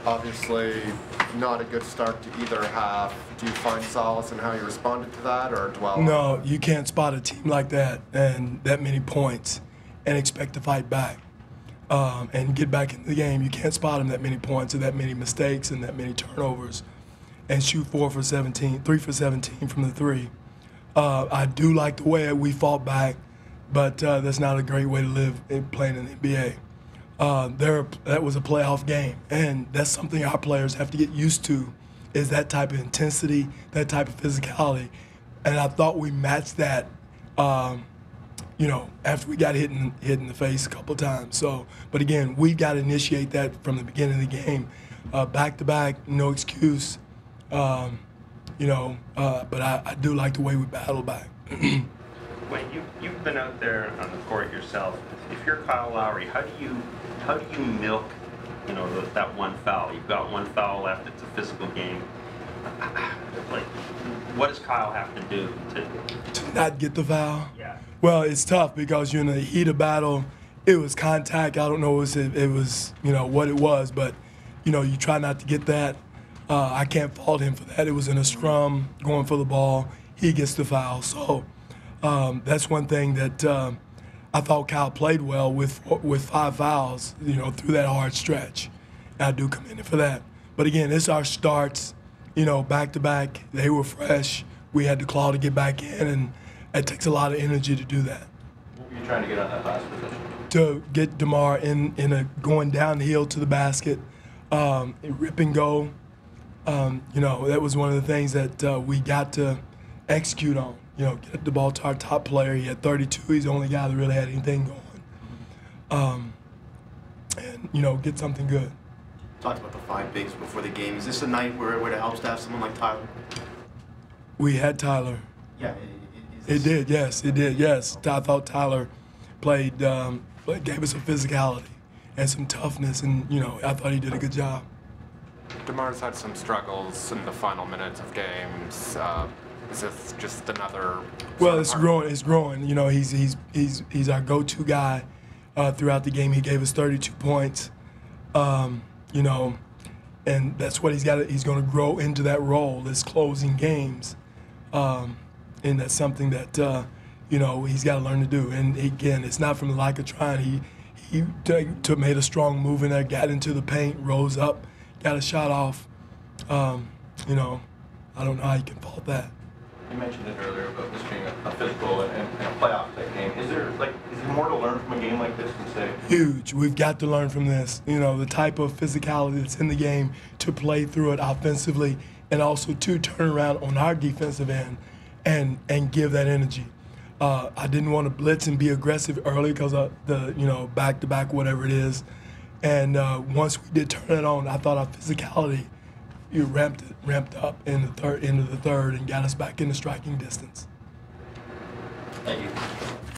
Obviously, not a good start to either half. Do you find solace in how you responded to that, or dwell? No, you can't spot a team like that and that many points and expect to fight back and get back in the game. You can't spot them that many points and that many mistakes and that many turnovers and shoot 3 for 17 from the three. I do like the way we fought back, but that's not a great way to live playing in the NBA. That was a playoff game, and that's something our players have to get used to, is that type of intensity, that type of physicality. And I thought we matched that, after we got hit in the face a couple times. So, but again, we got to initiate that from the beginning of the game. Back-to-back, no excuse, but I do like the way we battle back. Wayne, you've been out there on the court yourself. If you're Kyle Lowry, how do you milk, that one foul? You've got one foul left. It's a physical game. Like, what does Kyle have to do to not get the foul? Yeah. Well, it's tough because you're in the heat of battle. It was contact. I don't know if it was what it was, but you try not to get that. I can't fault him for that. It was in a scrum, going for the ball. He gets the foul. So that's one thing that I thought Kyle played well with 5 fouls, through that hard stretch. And I do commend him for that. But again, it's our starts, back to back. They were fresh. We had to claw to get back in, and it takes a lot of energy to do that. What were you trying to get on that last possession? To get DeMar in a going down the hill to the basket, rip and go. That was one of the things that we got to execute on. Get the ball to our top player. He had 32. He's the only guy that really had anything going. And get something good. Talked about the 5 bigs before the game. Is this a night where it helps to have someone like Tyler? We had Tyler. Yeah. It did, yes. It did, yes. I thought Tyler played, gave us some physicality and some toughness, and, I thought he did a good job. DeMar's had some struggles in the final minutes of games. Is this just another? Well, it's growing. It's growing. He's our go-to guy throughout the game. He gave us 32 points. And that's what he's got. He's going to grow into that role. Is closing games, and that's something that he's got to learn to do. And again, it's not from the lack of trying. He made a strong move in there, got into the paint, rose up, got a shot off. I don't know how you can fault that. You mentioned it earlier about this being a physical and a playoff type game. Is there more to learn from a game like this than say? Huge. We've got to learn from this. The type of physicality that's in the game to play through it offensively, and also to turn around on our defensive end and give that energy. I didn't want to blitz and be aggressive early because of the back-to-back, whatever it is. And once we did turn it on, I thought our physicality ramped up in the third, into the third, and got us back into striking distance. Thank you.